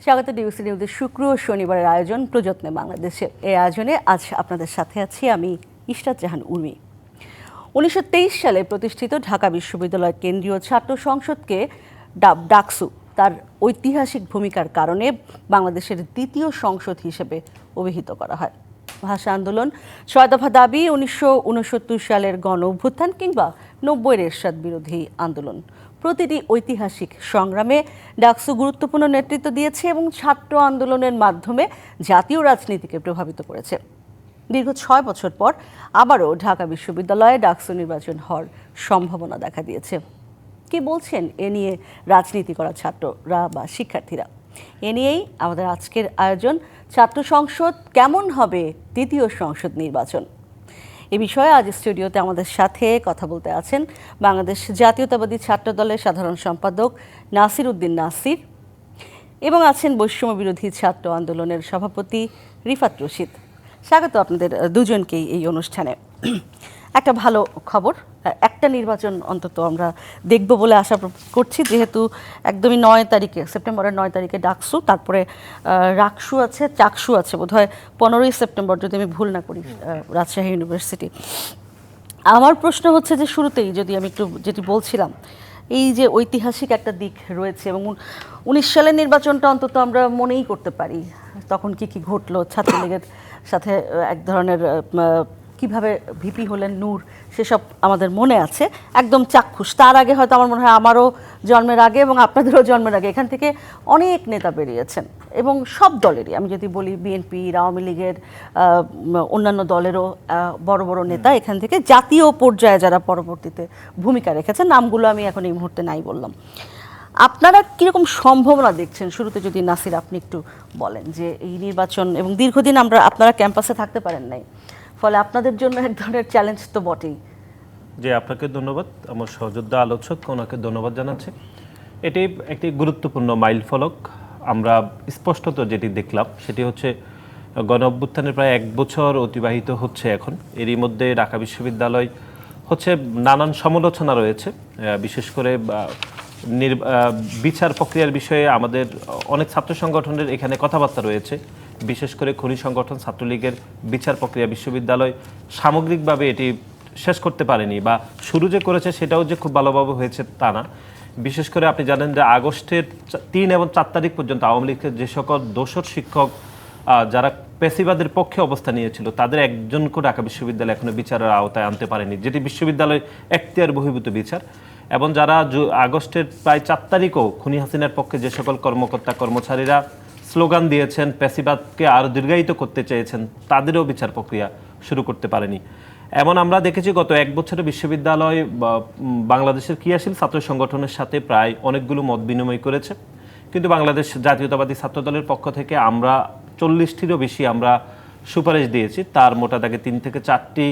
স্বাগত ডিবিসি নিউজের শুক্র ও শনিবারের আয়োজন প্রযত্নে বাংলাদেশে। এই আয়োজনে আজ আপনাদের সাথে আছি আমি ইশরাত জাহান উর্মি। 1923 সালে প্রতিষ্ঠিত ঢাকা বিশ্ববিদ্যালয় কেন্দ্রীয় ছাত্র সংসদকে ডাকসু তার ঐতিহাসিক ভূমিকার কারণে বাংলাদেশের দ্বিতীয় সংসদ হিসেবে অভিহিত করা হয়। ভাষা আন্দোলন, ৬ দফা দাবি, 1969 সালের গণ অভ্যুত্থান কিংবা 90-এর এরশাদ বিরোধী আন্দোলন, প্রতিটি ঐতিহাসিক সংগ্রামে ডাকসু গুরুত্বপূর্ণ নেতৃত্ব দিয়েছে এবং ছাত্র আন্দোলনের মাধ্যমে জাতীয় রাজনীতিকে প্রভাবিত করেছে। দীর্ঘ 6 বছর পর আবারও ঢাকা বিশ্ববিদ্যালয়ে ডাকসু নির্বাচন হওয়ার সম্ভাবনা দেখা দিয়েছে। কি বলছেন এ নিয়ে রাজনীতি করা ছাত্ররা বা শিক্ষার্থীরা? এ নিয়েই আমাদের আজকের আয়োজন। ছাত্র সংসদ কেমন হবে দ্বিতীয় সংসদ নির্বাচন, এ বিষয়ে আজ স্টুডিওতে আমাদের সাথে কথা বলতে আছেন বাংলাদেশ জাতীয়তাবাদী ছাত্র দলের সাধারণ সম্পাদক নাসির উদ্দিন নাসির এবং আছেন বৈষম্য বিরোধী ছাত্র আন্দোলনের সভাপতি রিফাত রশিদ। স্বাগত আপনাদের দুজনকেই এই অনুষ্ঠানে। একটা ভালো খবর, একটা নির্বাচন অন্তত আমরা দেখব বলে আশা করছি, যেহেতু একদমই 9 তারিখে, সেপ্টেম্বরের 9 তারিখে ডাকসু, তারপরে রাকসু আছে, চাকসু আছে বোধহয় 15ই সেপ্টেম্বর যদি আমি ভুল না করি, রাজশাহী ইউনিভার্সিটি। আমার প্রশ্ন হচ্ছে যে শুরুতেই যদি আমি একটু যেটি বলছিলাম, এই যে ঐতিহাসিক একটা দিক রয়েছে এবং 19 সালের নির্বাচনটা অন্তত আমরা মনেই করতে পারি তখন কি কি ঘটলো, ছাত্রলীগের সাথে এক ধরনের কিভাবে ভিপি হলেন নূর, সেসব আমাদের মনে আছে একদম চাক্ষুষ। তার আগে হয়তো আমার মনে হয় আমারও জন্মের আগে এবং আপনাদেরও জন্মের আগে এখান থেকে অনেক নেতা বেরিয়েছেন এবং সব দলেরই, আমি যদি বলি বিএনপি, আওয়ামী লীগের, অন্যান্য দলেরও বড় বড় নেতা এখান থেকে জাতীয় পর্যায়ে যারা পরবর্তীতে ভূমিকা রেখেছেন, নামগুলো আমি এখন এই মুহূর্তে নাই বললাম। আপনারা কীরকম সম্ভাবনা দেখছেন? শুরুতে যদি নাসির আপনি একটু বলেন যে এই নির্বাচন, এবং দীর্ঘদিন আপনারা ক্যাম্পাসে থাকতে পারেন নাই, ফলে আপনাদের জন্য এক ধরনের চ্যালেঞ্জ তো বটেই। যে আপনাকে ধন্যবাদ, আমার সহযোদ্ধা আলোচক ওনাকে ধন্যবাদ জানাচ্ছি। এটি একটি গুরুত্বপূর্ণ মাইল ফলক। আমরা স্পষ্টত যেটি দেখলাম সেটি হচ্ছে গণ অভ্যুত্থানের প্রায় 1 বছর অতিবাহিত হচ্ছে এখন। এরই মধ্যে ঢাকা বিশ্ববিদ্যালয় হচ্ছে নানান সমালোচনা রয়েছে, বিশেষ করে বিচার প্রক্রিয়ার বিষয়ে আমাদের অনেক ছাত্র সংগঠনের এখানে কথাবার্তা রয়েছে, বিশেষ করে খনি সংগঠন ছাত্রলীগের বিচার প্রক্রিয়া বিশ্ববিদ্যালয় সামগ্রিকভাবে এটি শেষ করতে পারেনি, বা শুরু যে করেছে সেটাও যে খুব ভালোভাবে হয়েছে তা না। বিশেষ করে আপনি জানেন যে আগস্টের 3 এবং 4 তারিখ পর্যন্ত আওয়ামী লীগের যে সকল দোসর শিক্ষক যারা পেশিবাদের পক্ষে অবস্থান নিয়েছিল তাদের একজনকে ঢাকা বিশ্ববিদ্যালয় এখনো বিচারের আওতায় আনতে পারেনি, যেটি বিশ্ববিদ্যালয় এখতিয়ার বহির্ভূত বিচার। এবং যারা আগস্টের প্রায় 4 তারিখও খুনি হাসিনার পক্ষে যে সকল কর্মকর্তা কর্মচারীরা স্লোগান দিয়েছেন, পেশিবাদকে আরও দীর্ঘায়িত করতে চেয়েছেন, তাদেরও বিচার প্রক্রিয়া শুরু করতে পারেনি। এমন আমরা দেখেছি গত 1 বছরে বিশ্ববিদ্যালয় বাংলাদেশের ক্রিয়াশীল ছাত্র সংগঠনের সাথে প্রায় অনেকগুলো মত বিনিময় করেছে, কিন্তু বাংলাদেশ জাতীয়তাবাদী ছাত্র দলের পক্ষ থেকে আমরা 40টিরও বেশি আমরা সুপারিশ দিয়েছি। তার মোটা দাগে 3 থেকে 4টি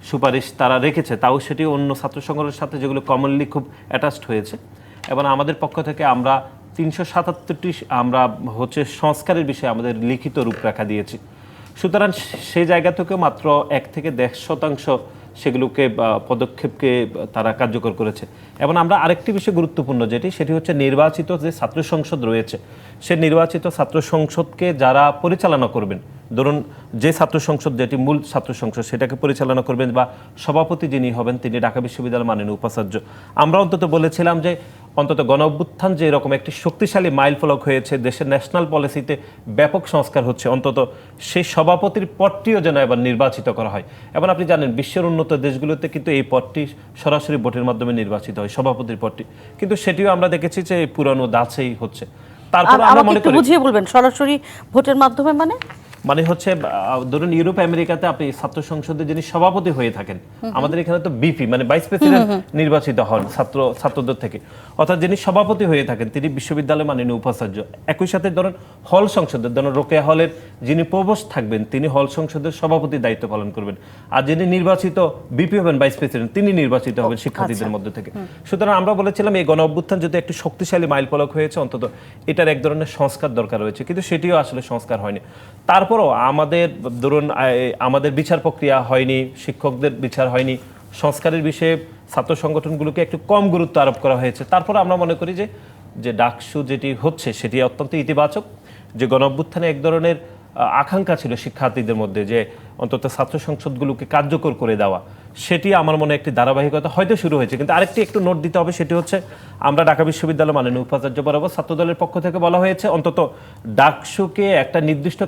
সুপারিশ তারা রেখেছে, তাও সেটি অন্য ছাত্র সংগঠনের সাথে যেগুলো কমনলি খুব অ্যাটাচড হয়েছে। এবং আমাদের পক্ষ থেকে আমরা 377টি আমরা হচ্ছে সংস্কারের বিষয়ে আমাদের লিখিত রূপরেখা দিয়েছি। সুতরাং সেই জায়গা থেকে মাত্র 1 থেকে 1.5% সেগুলোকে পদক্ষেপকে তারা কার্যকর করেছে। এবং আমরা আরেকটি বিষয় গুরুত্বপূর্ণ সেটি হচ্ছে নির্বাচিত যে ছাত্র সংসদ রয়েছে, সে নির্বাচিত ছাত্র সংসদকে যারা পরিচালনা করবেন, ধরুন যে ছাত্র সংসদ যেটি মূল ছাত্র সংসদ সেটাকে পরিচালনা করবেন বা সভাপতি যিনি হবেন তিনি ঢাকা বিশ্ববিদ্যালয় মাননীয় উপাচার্য। আমরা অন্তত বলেছিলাম যে অন্তত গণ অভ্যুত্থান যে এরকম একটি শক্তিশালী মাইল ফলক হয়েছে, দেশের ন্যাশনাল পলিসিতে ব্যাপক সংস্কার হচ্ছে, অন্তত সেই সভাপতির পদটিও যেন এবার নির্বাচিত করা হয়। এবং আপনি জানেন বিশ্বের উন্নত দেশগুলোতে কিন্তু এই পদটি সরাসরি ভোটের মাধ্যমে নির্বাচিত হয়, সভাপতির পদটি, কিন্তু সেটিও আমরা দেখেছি যে পুরানো ধাঁচেই হচ্ছে। তারপর আমরা মনে করি, বুঝিয়ে বলবেন সরাসরি ভোটের মাধ্যমে মানে হচ্ছে ধরুন ইউরোপ আমেরিকাতে আপনি ছাত্র সংসদে যিনি সভাপতি হয়ে থাকেন, আমাদের এখানে তো বিপি মানে ভাইস প্রেসিডেন্ট নির্বাচিত হন ছাত্রদের থেকে, অর্থাৎ যিনি সভাপতি হয়ে থাকেন তিনি বিশ্ববিদ্যালয় মাননীয় উপাচার্য। একই সাথে ধরুন হল সংসদের, ধরুন রোকেয়া হলের যিনি প্রভোস্ট থাকবেন তিনি হল সংসদের সভাপতির দায়িত্ব পালন করবেন, আর যিনি নির্বাচিত বিপি হবেন ভাইস প্রেসিডেন্ট তিনি নির্বাচিত হবেন শিক্ষার্থীদের মধ্যে থেকে। সুতরাং আমরা বলেছিলাম এই গণ অভ্যুত্থান যদি একটি শক্তিশালী মাইলফলক হয়েছে, অন্তত এটার এক ধরনের সংস্কার দরকার রয়েছে, কিন্তু সেটিও আসলে সংস্কার হয়নি। তারপরও আমাদের ধরুন আমাদের বিচার প্রক্রিয়া হয়নি, শিক্ষকদের বিচার হয়নি, সংস্কারের বিষয়ে ছাত্র সংগঠনগুলোকে একটু কম গুরুত্ব আরোপ করা হয়েছে। তারপর আমরা মনে করি যে ডাকসু যেটি হচ্ছে সেটি অত্যন্ত ইতিবাচক। যে গণঅভ্যুত্থানে এক ধরনের আকাঙ্ক্ষা ছিল শিক্ষার্থীদের মধ্যে যে অন্তত ছাত্র সংসদগুলোকে কার্যকর করে দেওয়া, সেটি আমার মনে একটি ধারাবাহিকতা হয়তো শুরু হয়েছে। কিন্তু আরেকটি একটু নোট দিতে হবে, সেটি হচ্ছে আমরা ঢাকা বিশ্ববিদ্যালয় মাননীয় উপাচার্য বরাবর ছাত্রদলের পক্ষ থেকে বলা হয়েছে অন্তত ডাকসুকে একটা নির্দিষ্ট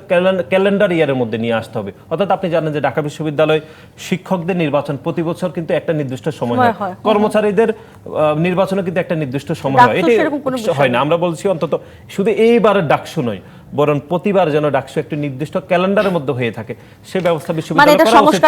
ক্যালেন্ডার ইয়ারের মধ্যে নিয়ে আসতে হবে। অর্থাৎ আপনি জানেন যে ঢাকা বিশ্ববিদ্যালয় শিক্ষকদের নির্বাচন প্রতি বছর কিন্তু একটা নির্দিষ্ট সময় হয়, কর্মচারীদের নির্বাচনও কিন্তু একটা নির্দিষ্ট সময় হয়, এটি হয় না। আমরা বলছি অন্তত শুধু এইবারের ডাকসু নয়, বরং প্রতিবার যেন ডাকসু একটি নির্দিষ্ট ক্যালেন্ডারের মধ্যে হয়ে থাকে, সেই ব্যবস্থা বিশ্ববিদ্যালয় করা উচিত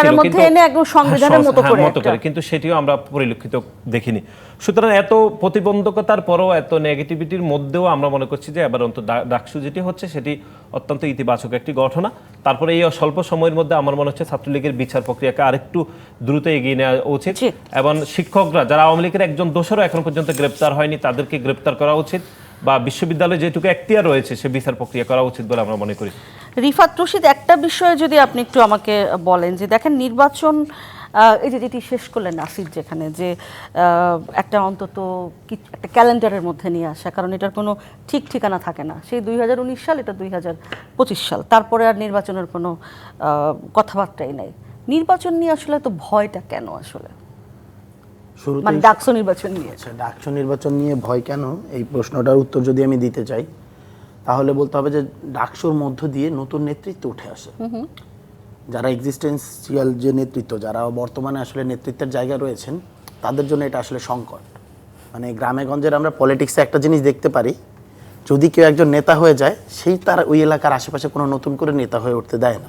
ছিল, কিন্তু সেটিও আমরা পরিলক্ষিত দেখিনি। সুতরাং এত প্রতিবন্ধকতার পরও, এত নেগেটিভিটির মধ্যেও আমরা মনে করছি যে এবার অন্তত ডাকসু যেটি হচ্ছে সেটি অত্যন্ত ইতিবাচক একটি ঘটনা। তারপরে এই স্বল্প সময়ের মধ্যে আমার মনে হচ্ছে ছাত্রলীগের বিচার প্রক্রিয়াকে আরেকটু দ্রুত এগিয়ে নেওয়া উচিত এবং শিক্ষকরা যারা আওয়ামী লীগের একজন দোষরও এখন পর্যন্ত গ্রেপ্তার হয়নি তাদেরকে গ্রেপ্তার করা উচিত, বা বিশ্ববিদ্যালয়ে যেটুকু এখতিয়ার রয়েছে সে বিচার প্রক্রিয়া করা উচিত বলে আমরা মনে করি। রিফাত রশিদ, একটা বিষয়ে যদি আপনি একটু আমাকে বলেন যে দেখেন নির্বাচন এই যে যেটি শেষ করলেন নাসির, যেখানে যে একটা অন্তত একটা ক্যালেন্ডারের মধ্যে নিয়ে আসা, কারণ এটার কোনো ঠিক ঠিকানা থাকে না, সেই 2019 সাল, এটা 2025 সাল, তারপরে আর নির্বাচনের কোনো কথাবার্তাই নেই। নির্বাচন নিয়ে আসলে তো ভয়টা কেন আসলে, মানে ডাকসু নির্বাচন নিয়ে? আচ্ছা, ডাকসু নির্বাচন নিয়ে ভয় কেন, এই প্রশ্নটার উত্তর যদি আমি দিতে চাই তাহলে বলতে হবে যে ডাকসুর মধ্য দিয়ে নতুন নেতৃত্ব উঠে আসে। যারা এক্সিস্টেন্সিয়াল যে নেতৃত্ব, যারা বর্তমানে আসলে নেতৃত্বের জায়গায় রয়েছেন, তাদের জন্য এটা আসলে সংকট। মানে গ্রামে গঞ্জের আমরা পলিটিক্সে একটা জিনিস দেখতে পারি, যদি কেউ একজন নেতা হয়ে যায়, সেই তার ওই এলাকার আশেপাশে কোনো নতুন করে নেতা হয়ে উঠতে দেয় না।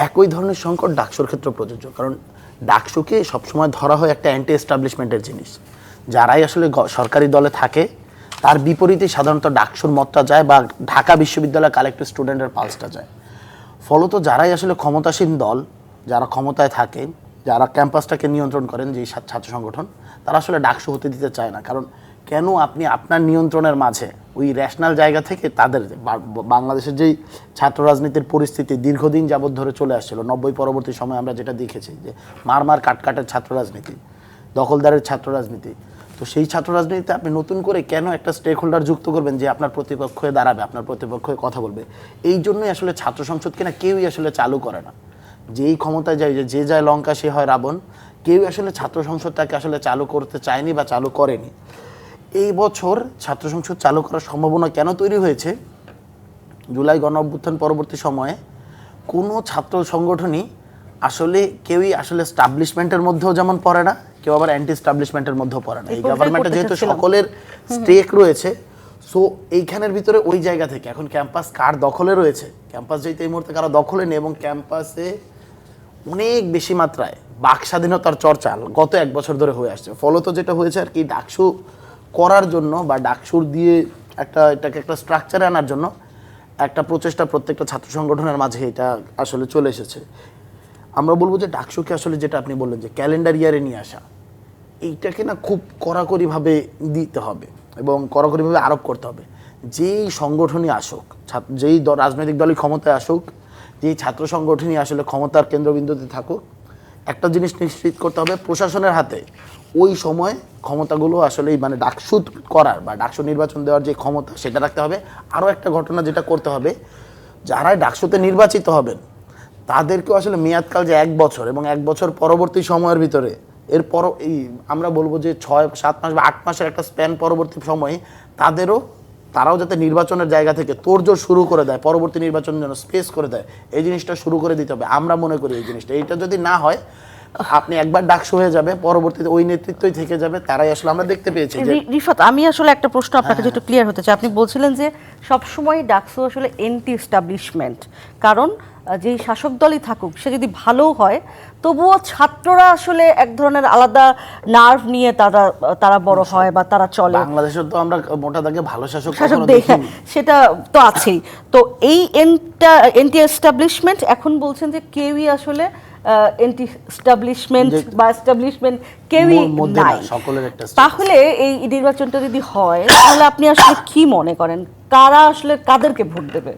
একই ধরনের সংকট ডাকসুর ক্ষেত্রে প্রযোজ্য, কারণ ডাকসুকে সবসময় ধরা হয় একটা অ্যান্টি এস্টাবলিশমেন্টের জিনিস। যারাই আসলে সরকারি দলে থাকে তার বিপরীতে সাধারণত ডাকসুর মতটা যায়, বা ঢাকা বিশ্ববিদ্যালয় কালেক্টিভ স্টুডেন্টের পালসটা যায়। ফলত যারাই আসলে ক্ষমতাসীন দল, যারা ক্ষমতায় থাকে, যারা ক্যাম্পাসটাকে নিয়ন্ত্রণ করেন, যেই ছাত্র সংগঠন, তারা আসলে ডাকসু হতে দিতে চায় না। কারণ কেন আপনি আপনার নিয়ন্ত্রণের মাঝে ওই ন্যাশনাল জায়গা থেকে তাদের, বাংলাদেশের যেই ছাত্র রাজনীতির পরিস্থিতি দীর্ঘদিন যাবৎ ধরে চলে আসছিল, 90 পরবর্তী সময় আমরা যেটা দেখেছি যে মারমার কাটকাটের ছাত্র রাজনীতি, দখলদারের ছাত্র রাজনীতি, তো সেই ছাত্র রাজনীতিতে আপনি নতুন করে কেন একটা স্টেক হোল্ডার যুক্ত করবেন যে আপনার প্রতিপক্ষ হয়ে দাঁড়াবে, আপনার প্রতিপক্ষ হয়ে কথা বলবে? এই জন্যই আসলে ছাত্র সংসদকে না কেউই আসলে চালু করে না। যেই ক্ষমতায় যায়, যে যায় লঙ্কা সে হয় রাবণ, কেউ আসলে ছাত্র সংসদটাকে আসলে চালু করতে চায়নি বা চালু করেনি। এই বছর ছাত্র সংসদ চালু করার সম্ভাবনা কেন তৈরি হয়েছে? জুলাই গণ অভ্যুত্থান পরবর্তী সময়ে কোনো ছাত্র সংগঠনই আসলে কেউই আসলে স্টাবলিশমেন্টের মধ্যেও যেমন পড়ে না, কেউ আবার অ্যান্টি স্টাবলিশমেন্টের মধ্যেও পড়ে না। এই গভর্নমেন্টে যেহেতু সকলের স্টেক রয়েছে, সো এইখানের ভিতরে ওই জায়গা থেকে এখন ক্যাম্পাস কার দখলে রয়েছে, ক্যাম্পাস যেহেতু এই মুহূর্তে কারো দখলে নেই, এবং ক্যাম্পাসে অনেক বেশি মাত্রায় বাক স্বাধীনতার চর্চা গত 1 বছর ধরে হয়ে আসছে। ফলত যেটা হয়েছে আর কি, ডাকসু করার জন্য বা ডাকসুর দিয়ে এটাকে একটা স্ট্রাকচারে আনার জন্য একটা প্রচেষ্টা প্রত্যেকটা ছাত্র সংগঠনের মাঝে এটা আসলে চলে এসেছে। আমরা বলবো যে ডাকসুকে আসলে যেটা আপনি বললেন যে ক্যালেন্ডার ইয়ারে নিয়ে আসা, এইটাকে না খুব কড়াকড়িভাবে দিতে হবে এবং কড়াকড়িভাবে আরোপ করতে হবে। যেই সংগঠনই আসুক, যেই রাজনৈতিক দলই ক্ষমতায় আসুক, যেই ছাত্র সংগঠনই আসলে ক্ষমতার কেন্দ্রবিন্দুতে থাকুক, একটা জিনিস নিশ্চিত করতে হবে, প্রশাসনের হাতে ওই সময় ক্ষমতাগুলো আসলে মানে ডাকসু করার বা ডাকসু নির্বাচন দেওয়ার যে ক্ষমতা সেটা রাখতে হবে। আরও একটা ঘটনা যেটা করতে হবে, যারাই ডাকসুতে নির্বাচিত হবেন তাদেরকেও আসলে মেয়াদকাল যে 1 বছর এবং 1 বছর পরবর্তী সময়ের ভিতরে এরপরও এই আমরা বলবো যে 6-7 মাস বা 8 মাসের একটা স্প্যান পরবর্তী সময়ে তারাও যাতে নির্বাচনের জায়গা থেকে তোড়জোড় শুরু করে দেয়, পরবর্তী নির্বাচনের জন্য স্পেস করে দেয়, এই জিনিসটা শুরু করে দিতে হবে। আমরা মনে করি এই জিনিসটা, এইটা যদি না হয় আপনি একবার ডাকসু হয়ে যাবে, পরবর্তীতে ওই নেতৃত্বই থেকে যাবে, তারাই আসলে আমরা দেখতে পেয়েছি। রিফাত, আমি আসলে একটা প্রশ্ন আপনাকে যেটা ক্লিয়ার হতে চাই, আপনি বলছিলেন যে সবসময় ডাকসু আসলে এন্টি এস্টাবলিশমেন্ট, কারণ যেই শাসক দলই থাকুক সে যদি ভালো হয় তবুও ছাত্ররা আসলে এক ধরনের আলাদা নার্ভ নিয়ে তারা বড় হয় বা তারা চলে। বাংলাদেশে তো আমরা মোটা দাগে ভালো শাসক দেখি, সেটা তো আছেই। তো এই এন্টি এস্টাবলিশমেন্ট এখন বলছেন যে কেউই আসলে এন্টি এস্টাবলিশমেন্ট বা এস্টাবলিশমেন্ট কেউই নাই। তাহলে এই নির্বাচনটা যদি হয় তাহলে আপনি আসলে কি মনে করেন, কারা আসলে কাদেরকে ভোট দেবে,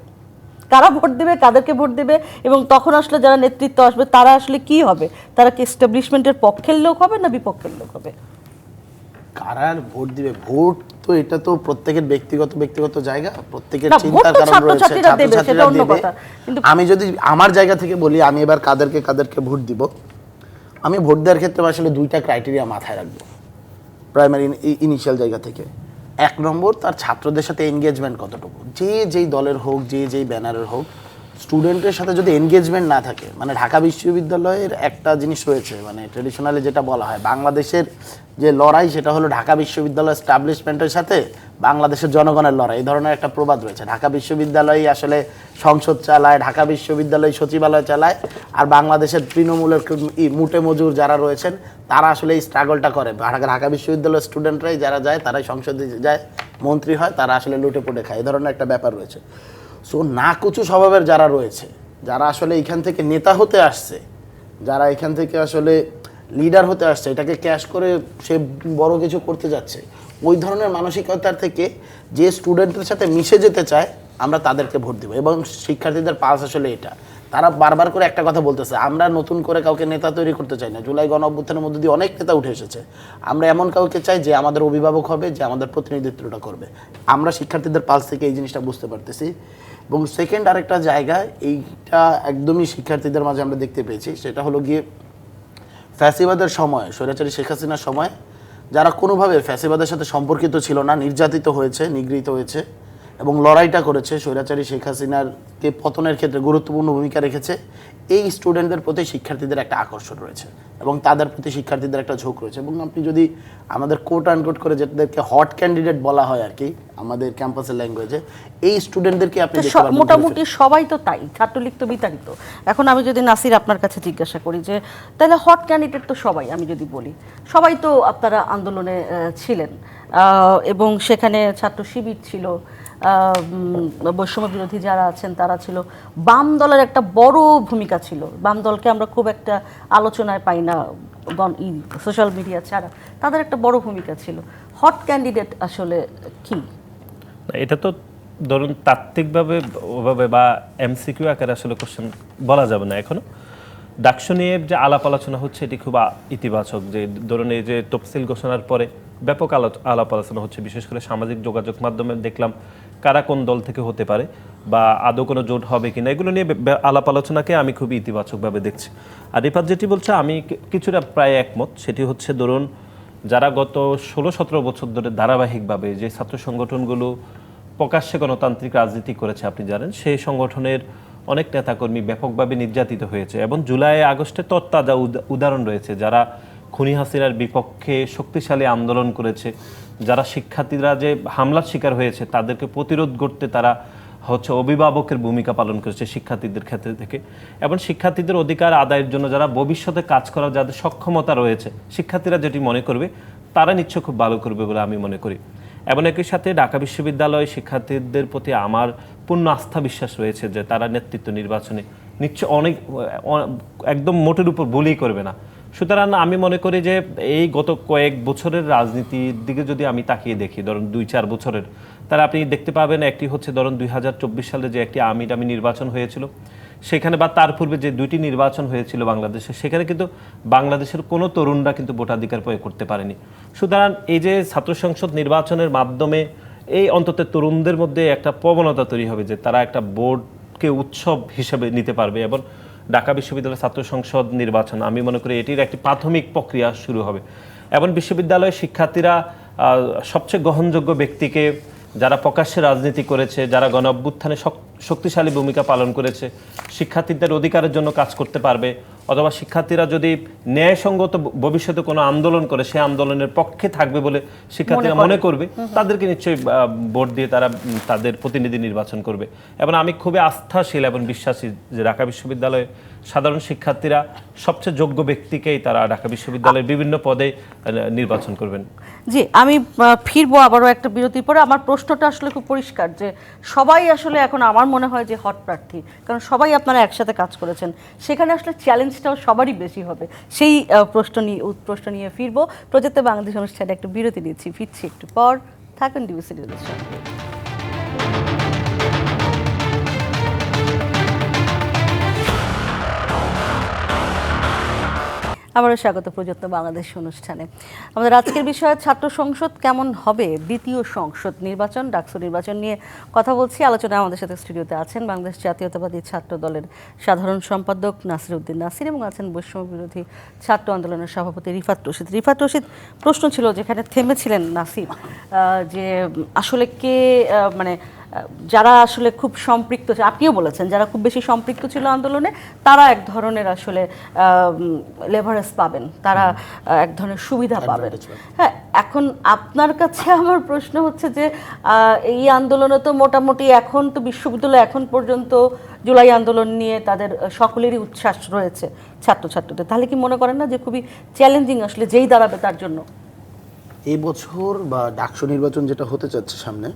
কাদেরকে ভোট দেবে এবং তখন আসলে যারা নেতৃত্ব আসবে তারা আসলে কি হবে? তারা কি এস্টাবলিশমেন্টের পক্ষের লোক হবে না বিপক্ষের লোক হবে? কারার ভোট দিবে, ভোট তো এটা তো প্রত্যেকের ব্যক্তিগত জায়গা, প্রত্যেকের না, ভোট চিন্তার তো কারণ রয়েছে, ছাত্রছাত্রীরা দেবে, সেটা ছাত্রছাত্রীরা অন্য দেবে। কথা। কিন্তু আমি যদি আমার জায়গা থেকে বলি, আমি এবার কাদেরকে ভোট দিব, আমি ভোট দেওয়ার ক্ষেত্রে আসলে দুইটা ক্রাইটেরিয়া মাথায় রাখবো প্রাইমারি ইনিশিয়াল জায়গা থেকে। এক নম্বর, তার ছাত্রদের সাথে এনগেজমেন্ট কতটুকু, যেই দলের হোক, যেই ব্যানারের হোক, স্টুডেন্টের সাথে যদি এনগেজমেন্ট না থাকে, মানে ঢাকা বিশ্ববিদ্যালয়ের একটা জিনিস রয়েছে, মানে ট্রেডিশনালি যেটা বলা হয়, বাংলাদেশের যে লড়াই সেটা হলো ঢাকা বিশ্ববিদ্যালয় এস্টাবলিশমেন্টের সাথে বাংলাদেশের জনগণের লড়াই, এই ধরনের একটা প্রবাদ রয়েছে। ঢাকা বিশ্ববিদ্যালয় আসলে সংসদ চালায়, ঢাকা বিশ্ববিদ্যালয় সচিবালয় চালায়, আর বাংলাদেশের তৃণমূলের মুটে মজুর যারা রয়েছেন তারা আসলে এই স্ট্রাগলটা করে। ঢাকা বিশ্ববিদ্যালয়ের স্টুডেন্টরাই যারা যায়, তারাই সংসদে যায়, মন্ত্রী হয়, তারা আসলে লুটে পুটে খায়, এই ধরনের একটা ব্যাপার রয়েছে। সো নাকুচু স্বভাবের যারা রয়েছে, যারা আসলে এখান থেকে নেতা হতে আসছে, যারা এখান থেকে আসলে লিডার হতে আসছে, এটাকে ক্যাশ করে সে বড় কিছু করতে যাচ্ছে, ওই ধরনের মানসিকতার থেকে যে স্টুডেন্টের সাথে মিশে যেতে চায়, আমরা তাদেরকে ভোট দেবো। এবং শিক্ষার্থীদের পাস আসলে এটা, তারা বারবার করে একটা কথা বলতেছে, আমরা নতুন করে কাউকে নেতা তৈরি করতে চাই না। জুলাই গণ অভ্যুত্থানের মধ্যে দিয়ে অনেক নেতা উঠে এসেছে, আমরা এমন কাউকে চাই যে আমাদের অভিভাবক হবে, যে আমাদের প্রতিনিধিত্বটা করবে। আমরা শিক্ষার্থীদের পালস থেকে এই জিনিসটা বুঝতে পারতেছি। এবং সেকেন্ড আরেকটা জায়গা, এইটা একদমই শিক্ষার্থীদের মাঝে আমরা দেখতে পেয়েছি, সেটা হলো গিয়ে ফ্যাসিবাদের সময়, স্বৈরাচারী শেখ হাসিনার সময় যারা কোনোভাবে ফ্যাসিবাদের সাথে সম্পর্কিত ছিল না, নির্যাতিত হয়েছে, নিগৃহীত হয়েছে এবং লড়াইটা করেছে, স্বৈরাচারী শেখ হাসিনারকে পতনের ক্ষেত্রে গুরুত্বপূর্ণ ভূমিকা রেখেছে, এই স্টুডেন্টদের প্রতি শিক্ষার্থীদের একটা আকর্ষণ রয়েছে এবং তাদের প্রতি শিক্ষার্থীদের একটা ঝোঁক রয়েছে। এবং আপনি যদি আমাদের কোট আনকোট করে যেটাদেরকে হট ক্যান্ডিডেট বলা হয় আর কি আমাদের ক্যাম্পাসের ল্যাঙ্গুয়েজে, এই স্টুডেন্টদেরকে আপনি দেখতে পারবেন মোটামুটি সবাই তো তাই, ছাত্রলীগ তো বিতাড়িত। এখন আমি যদি নাসির আপনার কাছে জিজ্ঞাসা করি যে তাহলে হট ক্যান্ডিডেট তো সবাই, আমি যদি বলি সবাই তো আপনারা আন্দোলনে ছিলেন, এবং সেখানে ছাত্র শিবির ছিল, বৈষম্য বিরোধী যারা আছেন তারা ছিল, বাম দলের একটা বড় ভূমিকা ছিল। বাম দলকে আমরা খুব একটা আলোচনায় পাই না সোশ্যাল মিডিয়া ছাড়া, তাদের একটা বড় ভূমিকা ছিল। হট ক্যান্ডিডেট আসলে কি? এটা তো ধরুন তাত্ত্বিকভাবে ওভাবে বা এমসিকিউ আকারে আসলে কোশ্চেন বলা যাবে না এখনো। ডাকসু নিয়ে যে আলাপ আলোচনা হচ্ছে এটি খুব ইতিবাচক, যে ধরুন এই যে তফসিল ঘোষণার পরে ব্যাপক আলাপ আলোচনা হচ্ছে, বিশেষ করে সামাজিক যোগাযোগ মাধ্যমে দেখলাম কারা কোন দল থেকে হতে পারে বা আদৌ কোনো জোট হবে কিনা, এগুলো নিয়ে আলাপ আলোচনাকে আমি খুবই ইতিবাচকভাবে দেখছি। আর রিফাত যেটি বলছে আমি কিছুটা প্রায় একমত, সেটি হচ্ছে ধরুন যারা গত 16-17 বছর ধরে ধারাবাহিকভাবে যে ছাত্র সংগঠনগুলো প্রকাশ্যে গণতান্ত্রিক রাজনীতি করেছে, আপনি জানেন সেই সংগঠনের অনেক নেতাকর্মী ব্যাপকভাবে নির্যাতিত হয়েছে এবং জুলাই আগস্টে তৎতাজা উদাহরণ রয়েছে যারা খুনি হাসিনার বিপক্ষে শক্তিশালী আন্দোলন করেছে, যারা শিক্ষার্থীরা যে হামলার শিকার হয়েছে তাদেরকে প্রতিরোধ করতে তারা হচ্ছে অভিভাবকের ভূমিকা পালন করেছে শিক্ষার্থীদের ক্ষেত্রে থেকে, এবং শিক্ষার্থীদের অধিকার আদায়ের জন্য যারা ভবিষ্যতে কাজ করার যাদের সক্ষমতা রয়েছে, শিক্ষার্থীরা যেটি মনে করবে তারা নিশ্চয় খুব ভালো করবে বলে আমি মনে করি। এবং একই সাথে ঢাকা বিশ্ববিদ্যালয় শিক্ষার্থীদের প্রতি আমার পূর্ণ আস্থা বিশ্বাস রয়েছে যে তারা নেতৃত্ব নির্বাচনে নিশ্চয় একদম মোটের উপর ভুলই করবে না। সুতরাং আমি মনে করি যে এই গত কয়েক বছরের রাজনীতির দিকে যদি আমি তাকিয়ে দেখি, ধরুন 2-4 বছরের, তাহলে আপনি দেখতে পাবেন একটি হচ্ছে ধরুন 2024 সালে যে একটি আমির নির্বাচন হয়েছিল সেখানে, বা তার পূর্বে যে 2টি নির্বাচন হয়েছিল বাংলাদেশে, সেখানে কিন্তু বাংলাদেশের কোনো তরুণরা কিন্তু ভোটাধিকার প্রয়োগ করতে পারেনি। সুতরাং এই যে ছাত্র সংসদ নির্বাচনের মাধ্যমে এই অন্তত তরুণদের মধ্যে একটা প্রবণতা তৈরি হবে যে তারা একটা বোর্ডকে উৎসব হিসেবে নিতে পারবে, এবং ঢাকা বিশ্ববিদ্যালয়ের ছাত্র সংসদ নির্বাচন আমি মনে করি এটির একটি প্রাথমিক প্রক্রিয়া শুরু হবে। এবং বিশ্ববিদ্যালয়ের শিক্ষার্থীরা সবচেয়ে গ্রহণযোগ্য ব্যক্তিকে, যারা প্রকাশ্যে রাজনীতি করেছে, যারা গণ অভ্যুত্থানে শক্তিশালী ভূমিকা পালন করেছে, শিক্ষার্থীদের অধিকারের জন্য কাজ করতে পারবে, অথবা শিক্ষার্থীরা যদি ন্যায়সঙ্গত ভবিষ্যতে কোনো আন্দোলন করে সেই আন্দোলনের পক্ষে থাকবে বলে শিক্ষার্থীরা মনে করবে, তাদেরকে নিশ্চয়ই ভোট দিয়ে তারা তাদের প্রতিনিধি নির্বাচন করবে। এবং আমি খুবই আস্থাশীল এবং বিশ্বাসী যে ঢাকা বিশ্ববিদ্যালয়ে সাধারণ শিক্ষার্থীরা সবচেয়ে যোগ্য ব্যক্তিকেই তারা ঢাকা বিশ্ববিদ্যালয়ের বিভিন্ন পদে নির্বাচন করবেন। জি, আমি ফিরবো আবারও একটা বিরতির পরে। আমার প্রশ্নটা আসলে খুব পরিষ্কার যে সবাই আসলে এখন আমার মনে হয় যে হট প্রার্থী, কারণ সবাই আপনারা একসাথে কাজ করেছেন, সেখানে আসলে চ্যালেঞ্জটাও সবারই বেশি হবে। সেই প্রশ্ন নিয়ে ফিরবো। প্রযুক্তি বাংলাদেশ অনুষ্ঠানে একটা বিরতি নিচ্ছি, ফিরছি একটু পর। থাকুন ডিবিসি নিউজের সঙ্গে। আবারও স্বাগত প্রযত্ন বাংলাদেশ অনুষ্ঠানে। আমাদের আজকের বিষয় ছাত্র সংসদ কেমন হবে, দ্বিতীয় সংসদ নির্বাচন, ডাকসু নির্বাচন নিয়ে কথা বলছি। আলোচনায় আমাদের সাথে স্টুডিওতে আছেন বাংলাদেশ জাতীয়তাবাদী ছাত্র দলের সাধারণ সম্পাদক নাসির উদ্দিন নাসির এবং আছেন বৈষম্য বিরোধী ছাত্র আন্দোলনের সভাপতি রিফাত রশিদ। রিফাত রশিদ, প্রশ্ন ছিল যেখানে থেমেছিলেন নাসির, যে আসলে কে মানে যারা আসলে খুব সম্পৃক্ত, আপনিও বলেছেন যারা খুব বেশি সম্পৃক্ত ছিল আন্দোলনে তারা এক ধরনের আসলে লেভারেজ পাবেন, তারা এক ধরনের সুবিধা পাবেন। হ্যাঁ, এখন আপনার কাছে আমার প্রশ্ন হচ্ছে যে এই আন্দোলনে তো মোটামুটি এখন তো বিশ্ববিদ্যালয় এখন পর্যন্ত জুলাই আন্দোলন নিয়ে তাদের সকলেরই উচ্ছ্বাস রয়েছে ছাত্রছাত্রীদের, তাহলে কি মনে করেন না যে খুবই চ্যালেঞ্জিং আসলে যেই দাঁড়াবে তার জন্য? এই বছর বা ডাকসু নির্বাচন যেটা হতে যাচ্ছে সামনে,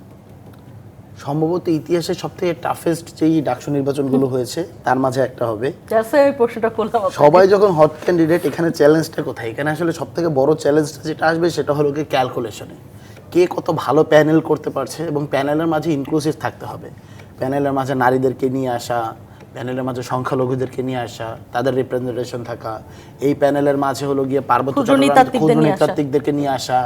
সম্ভবত ইতিহাসে সবথেকে টাফেস্ট যেই ডাকসু নির্বাচনগুলো হয়েছে তার মাঝে একটা হবে। এই প্রশ্নটা করলাম, সবাই যখন হট ক্যান্ডিডেট, এখানে চ্যালেঞ্জটা কোথায়? এখানে আসলে সবথেকে বড় চ্যালেঞ্জটা যেটা আসবে সেটা হলো কি ক্যালকুলেশনে, কে কত ভালো প্যানেল করতে পারছে এবং প্যানেলের মাঝে ইনক্লুসিভ থাকতে হবে। প্যানেলের মাঝে নারীদেরকে নিয়ে আসা, প্যানেলের মাঝে সংখ্যালঘুদেরকে নিয়ে আসা, তাদের রিপ্রেজেন্টেশন থাকা। এই প্যানেলের মাঝে হলো গিয়ে পার্বত্য নৃতাত্ত্বিকদেরকে নিয়ে আসা,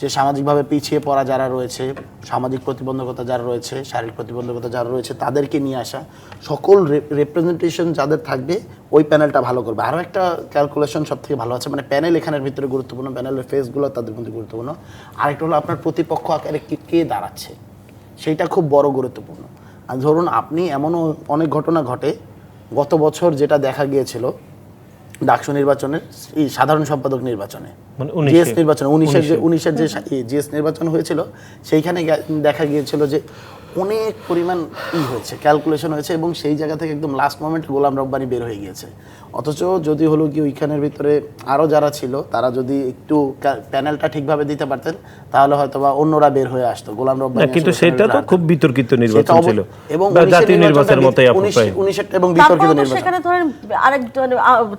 যে সামাজিকভাবে পিছিয়ে পড়া যারা রয়েছে, সামাজিক প্রতিবন্ধকতা যারা রয়েছে, শারীরিক প্রতিবন্ধকতা যারা রয়েছে, তাদেরকে নিয়ে আসা। সকল রিপ্রেজেন্টেশন যাদের থাকবে ওই প্যানেলটা ভালো করবে। আরও একটা ক্যালকুলেশন সব থেকে ভালো আছে, মানে প্যানেল এখানের ভিতরে গুরুত্বপূর্ণ, প্যানেলের ফেসগুলো তাদের মধ্যে গুরুত্বপূর্ণ। আরেকটা হলো আপনার প্রতিপক্ষ আকারে কে দাঁড়াচ্ছে, সেইটা খুব বড় গুরুত্বপূর্ণ। আর ধরুন আপনি এমনও অনেক ঘটনা ঘটে, গত বছর যেটা দেখা গিয়েছিল ডাকসু নির্বাচনের সাধারণ সম্পাদক নির্বাচনে, জিএস নির্বাচন 19-এর যে জিএস নির্বাচন হয়েছিল, সেইখানে দেখা গিয়েছিল যে অনেক পরিমাণ হয়েছে, ক্যালকুলেশন হয়েছে এবং সেই জায়গা থেকে একদম লাস্ট মোমেন্টে গোলাম রব্বানী বের হয়ে গিয়েছে। অথচ যদি হলো কি ওইখানের ভিতরে আরও যারা ছিল তারা যদি একটু প্যানেলটা ঠিকভাবে দিতে পারতেন তাহলে হয়তো বা অন্যরা বের হয়ে আসতো। গোলাম রব্বানী, কিন্তু সেটা তো খুব বিতর্কিত নির্বাচন ছিল এবং জাতীয় নির্বাচনের মতোই আপনার 19 এবং বিতর্কিত নির্বাচন। সেখানে ধরেন আরেক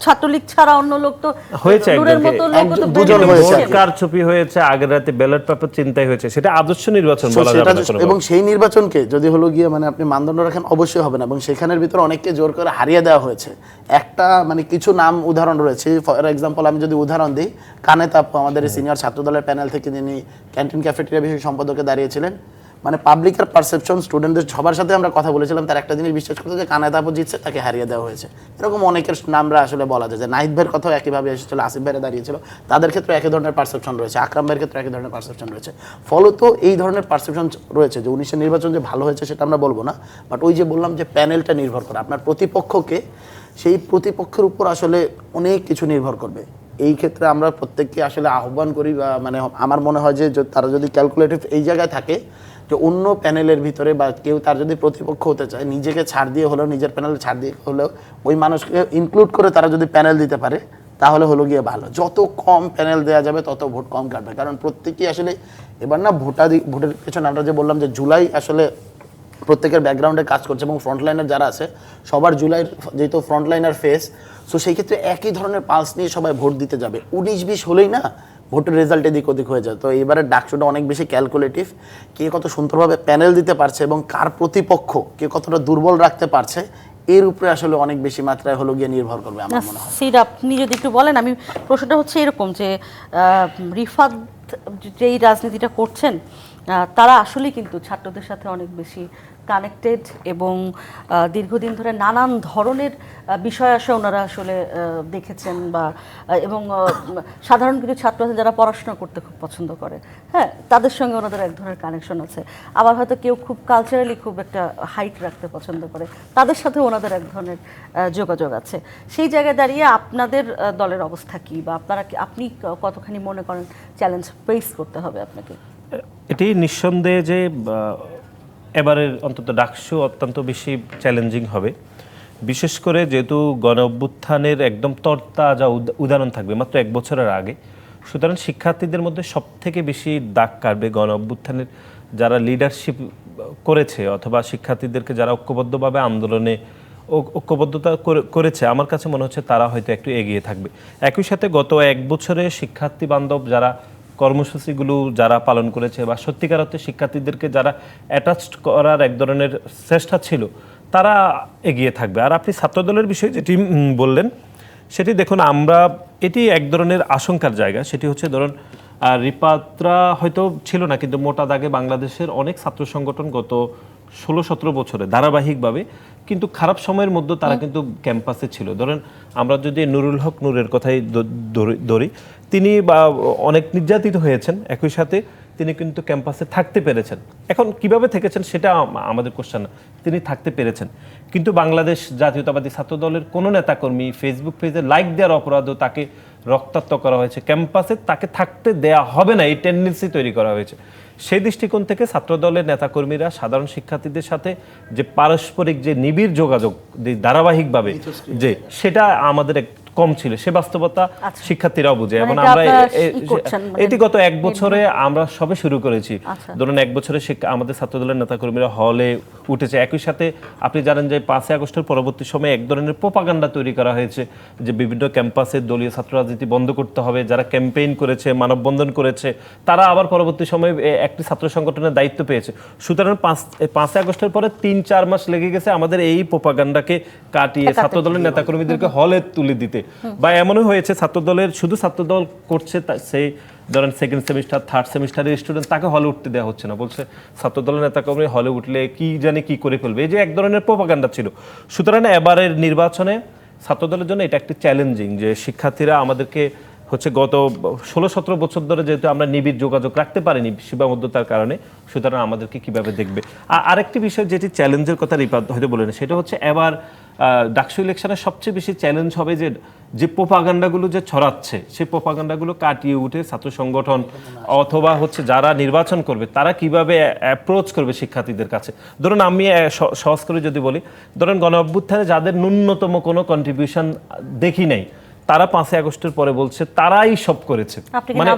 ছাত্রলীগ ছাড়া অন্য লোক তো হয়েছে, দূরের মতো লোক তো দুজন হয়েছে, কারচুপি হয়েছে, আগের রাতে ব্যালট পেপার চিন্তাই হয়েছে, সেটা আদর্শ নির্বাচন বলা যাবে না। এবং সেই নির্বাচনকে যদি হলো গিয়ে মানে আপনি মানদণ্ড রাখেন অবশ্যই হবে না, এবং সেখানের ভিতরে অনেককে জোর করে হারিয়ে দেওয়া হয়েছে। একটা মানে কিছু নাম উদাহরণ রয়েছে, ফর এক্সাম্পল আমি যদি উদাহরণ দিই, কানেত আপু আমাদের সিনিয়র ছাত্র দলের প্যানেল থেকে যিনি ক্যান্টিন ক্যাফেটেরিয়া বিষয়ক সম্পাদকে দাঁড়িয়েছিলেন, মানে পাবলিকের পারসেপশন, স্টুডেন্টদের সবার সাথে আমরা কথা বলেছিলাম, তার একটা জিনিস বিশ্বাস করতে যে কানেত আপু জিতছে, তাকে হারিয়ে দেওয়া হয়েছে। এরকম অনেকের নামরা আসলে বলা যায়, যে নাহিদ ভাইয়ের কথাও একইভাবে এসেছিল, আসিফ ভাইরা দাঁড়িয়েছিল, তাদের ক্ষেত্রে একই ধরনের পারসেপশন রয়েছে, আকরাম ভাইয়ের ক্ষেত্রে একই ধরনের পারসেপশন রয়েছে। ফলত এই ধরনের পারসেপশন রয়েছে যে 19-এর নির্বাচন যে ভালো হয়েছে সেটা আমরা বলবো না, বাট ওই যে বললাম যে প্যানেলটা নির্ভর করে আপনার প্রতিপক্ষকে, সেই প্রতিপক্ষের উপর আসলে অনেক কিছু নির্ভর করবে। এই ক্ষেত্রে আমরা প্রত্যেককে আসলে আহ্বান করি, বা মানে আমার মনে হয় যে তারা যদি ক্যালকুলেটিভ এই জায়গায় থাকে যে অন্য প্যানেলের ভিতরে বা কেউ তার যদি প্রতিপক্ষ হতে চায়, নিজেকে ছাড় দিয়ে হলেও, নিজের প্যানেলে ছাড় দিয়ে হলেও ওই মানুষকে ইনক্লুড করে তারা যদি প্যানেল দিতে পারে তাহলে হলো গিয়ে ভালো। যত কম প্যানেল দেওয়া যাবে তত ভোট কম কাটবে, কারণ প্রত্যেকেই আসলে এবার না ভোটের পেছনে আমরা যে বললাম যে জুলাই আসলে প্রত্যেকের ব্যাকগ্রাউন্ডে কাজ করছে এবং ফ্রন্টলাইনার যারা আছে সবার জুলাইয়ের যেহেতু ফ্রন্টলাইনার ফেস, সো সেই ক্ষেত্রে একই ধরনের পালস নিয়ে সবাই ভোট দিতে যাবে। 19-20 হলেই না ভোটের রেজাল্ট এদিক ওদিক হয়ে যায়। তো এবারে ডাকসুটা অনেক বেশি ক্যালকুলেটিভ, কে কত সুন্দরভাবে প্যানেল দিতে পারছে এবং কার প্রতিপক্ষ কে কতটা দুর্বল রাখতে পারছে, এর উপরে আসলে অনেক বেশি মাত্রায় হলো গিয়ে নির্ভর করবে আমার মনে হয়। সিড, আপনি যদি একটু বলেন, আমি প্রশ্নটা হচ্ছে এরকম যে রিফাত যেই রাজনীতিটা করছেন তারা আসলে কিন্তু ছাত্রদের সাথে অনেক বেশি কানেক্টেড এবং দীর্ঘদিন ধরে নানান ধরনের বিষয় আসে ওনারা আসলে দেখেছেন, বা এবং সাধারণ কিছু ছাত্র আছে যারা পড়াশোনা করতে খুব পছন্দ করে, হ্যাঁ, তাদের সঙ্গে ওনাদের এক ধরনের কানেকশন আছে। আবার হয়তো কেউ খুব কালচারালি খুব একটা হাইট রাখতে পছন্দ করে, তাদের সাথে ওনাদের এক ধরনের যোগাযোগ আছে। সেই জায়গায় দাঁড়িয়ে আপনাদের দলের অবস্থা কী, বা আপনি কতখানি মনে করেন চ্যালেঞ্জ ফেস করতে হবে আপনাকে? এটি নিঃসন্দেহে যে এবারের অন্তত ডাকসু অত্যন্ত বেশি চ্যালেঞ্জিং হবে, বিশেষ করে যেহেতু গণ অভ্যুত্থানের একদম তরতাজা উদাহরণ থাকবে মাত্র 1 বছরের আগে, সুতরাং শিক্ষার্থীদের মধ্যে সবথেকে বেশি দাগ কাটবে গণ অভ্যুত্থানের যারা লিডারশিপ করেছে অথবা শিক্ষার্থীদেরকে যারা ঐক্যবদ্ধভাবে আন্দোলনে ঐক্যবদ্ধতা করেছে। আমার কাছে মনে হচ্ছে তারা হয়তো একটু এগিয়ে থাকবে। একই সাথে গত 1 বছরে শিক্ষার্থী বান্ধব যারা কর্মসূচিগুলো যারা পালন করেছে বা সত্যিকার অর্থে শিক্ষার্থীদেরকে যারা অ্যাটাচড করার এক ধরনের চেষ্টা ছিল, তারা এগিয়ে থাকবে। আর আপনি ছাত্রদলের বিষয়ে যেটি বললেন সেটি দেখুন, আমরা এটি এক ধরনের আশঙ্কার জায়গা। সেটি হচ্ছে ধরুন রিপাত্রা হয়তো ছিল না, কিন্তু মোটা দাগে বাংলাদেশের অনেক ছাত্র সংগঠন গত 16-17 বছরে ধারাবাহিকভাবে কিন্তু খারাপ সময়ের মধ্যে তারা কিন্তু ক্যাম্পাসে ছিল। ধরেন আমরা যদি নুরুল হক নূরের কথাই ধরি, তিনি অনেক নির্যাতিত হয়েছেন, একই সাথে তিনি কিন্তু ক্যাম্পাসে থাকতে পেরেছেন। এখন কিভাবে থেকেছেন সেটা আমাদের কোশ্চেন না, তিনি থাকতে পেরেছেন। কিন্তু বাংলাদেশ জাতীয়তাবাদী ছাত্র দলের কোনো নেতাকর্মী ফেসবুক পেজে লাইক দেওয়ার অপরাধও তাকে রক্তাক্ত করা হয়েছে, ক্যাম্পাসে তাকে থাকতে দেয়া হবে না এই টেন্ডেন্সি তৈরি করা হয়েছে। সেই দৃষ্টিকোণ থেকে ছাত্রদলের নেতাকর্মীরা সাধারণ শিক্ষার্থীদের সাথে যে পারস্পরিক যে নিবিড় যোগাযোগ ধারাবাহিকভাবে যে সেটা আমাদের কম ছিল, সে বাস্তবতা শিক্ষার্থীরাও বুঝে। এবং আমরা এটি গত 1 বছরে আমরা সবে শুরু করেছি। ধরুন 1 বছরে আমাদের ছাত্রদলের নেতাকর্মীরা হলে উঠেছে। একই সাথে আপনি জানেন যে 5 আগস্টের পরবর্তী সময়ে এক ধরনের প্রোপাগান্ডা তৈরি করা হয়েছে যে বিভিন্ন ক্যাম্পাসে দলীয় ছাত্র রাজনীতি বন্ধ করতে হবে। যারা ক্যাম্পেইন করেছে, মানববন্ধন করেছে, তারা আবার পরবর্তী সময়ে একটি ছাত্র সংগঠনের দায়িত্ব পেয়েছে। সুতরাং 5 আগস্টের পরে 3-4 মাস লেগে গেছে আমাদের এই প্রোপাগান্ডাকে কাটিয়ে ছাত্রদলের নেতাকর্মীদেরকে হলে তুলে দিতে। বা এমনই হয়েছে ছাত্রদলের শুধু ছাত্রদল করছে, সেই ধরেন 2nd সেমিস্টার 3rd সেমিস্টারের স্টুডেন্ট তাকে হলে উঠতে দেওয়া হচ্ছে না, বলছে ছাত্রদলের নেতাকর্মী হলে উঠলে কি জানি কি করে ফেলবে, এই যে এক ধরনের প্রোপাগান্ডা ছিল। সুতরাং এবারের নির্বাচনে ছাত্রদলের জন্য এটা একটি চ্যালেঞ্জিং যে শিক্ষার্থীরা আমাদেরকে হচ্ছে গত 16-17 বছর ধরে যেহেতু আমরা নিবিড় যোগাযোগ রাখতে পারিনি সীমাবদ্ধতার কারণে, সুতরাং আমাদেরকে কিভাবে দেখবে। আরেকটি বিষয় যেটি চ্যালেঞ্জের কথা রিপাত হয়তো বলেন, সেটা হচ্ছে এবার ডাকসু ইলেকশনের সবচেয়ে বেশি চ্যালেঞ্জ হবে যে প্রোপাগান্ডাগুলো যে ছড়াচ্ছে, সেই প্রোপাগান্ডাগুলো কাটিয়ে উঠে ছাত্র সংগঠন অথবা হচ্ছে যারা নির্বাচন করবে তারা কিভাবে অ্যাপ্রোচ করবে শিক্ষার্থীদের কাছে। ধরুন আমি সহজ করে যদি বলি, ধরেন গণ অভ্যুত্থানে যাদের ন্যূনতম কোনো কন্ট্রিবিউশন দেখি নাই, তারা 5 আগস্টের পরে বলছে তারাই সব করেছে। মানে